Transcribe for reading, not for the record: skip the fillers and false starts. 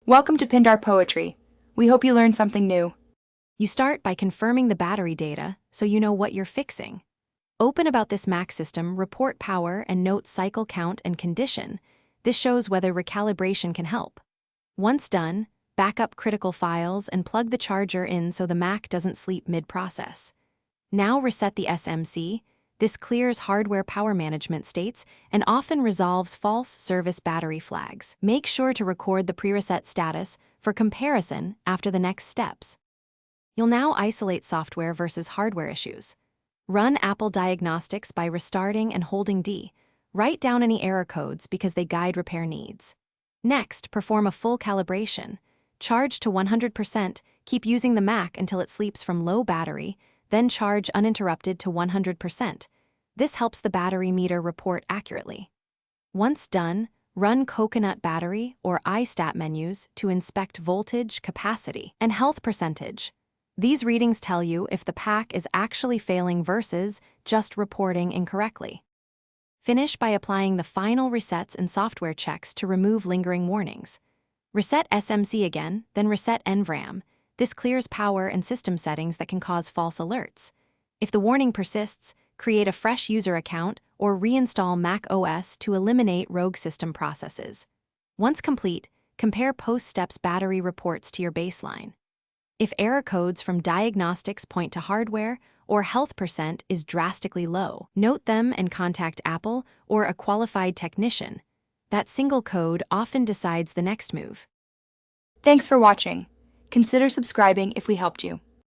Welcome to Pindar Poetry. We hope you learned something new. You start by confirming the battery data so you know what you're fixing. Open About This Mac System, report power, and note cycle count and condition. This shows whether recalibration can help. Once done, back up critical files and plug the charger in so the Mac doesn't sleep mid-process. Now reset the SMC. This clears hardware power management states and often resolves false service battery flags. Make sure to record the prereset status for comparison after the next steps. You'll now isolate software versus hardware issues. Run Apple Diagnostics by restarting and holding D. Write down any error codes because they guide repair needs. Next, perform a full calibration. Charge to 100%, keep using the Mac until it sleeps from low battery, then charge uninterrupted to 100%. This helps the battery meter report accurately. Once done, run Coconut Battery or iStat menus to inspect voltage, capacity, and health percentage. These readings tell you if the pack is actually failing versus just reporting incorrectly. Finish by applying the final resets and software checks to remove lingering warnings. Reset SMC again, then reset NVRAM. This clears power and system settings that can cause false alerts. If the warning persists, create a fresh user account or reinstall Mac OS to eliminate rogue system processes. Once complete, compare post-steps battery reports to your baseline. If error codes from diagnostics point to hardware or health percent is drastically low, note them and contact Apple or a qualified technician. That single code often decides the next move. Thanks for watching. Consider subscribing if we helped you.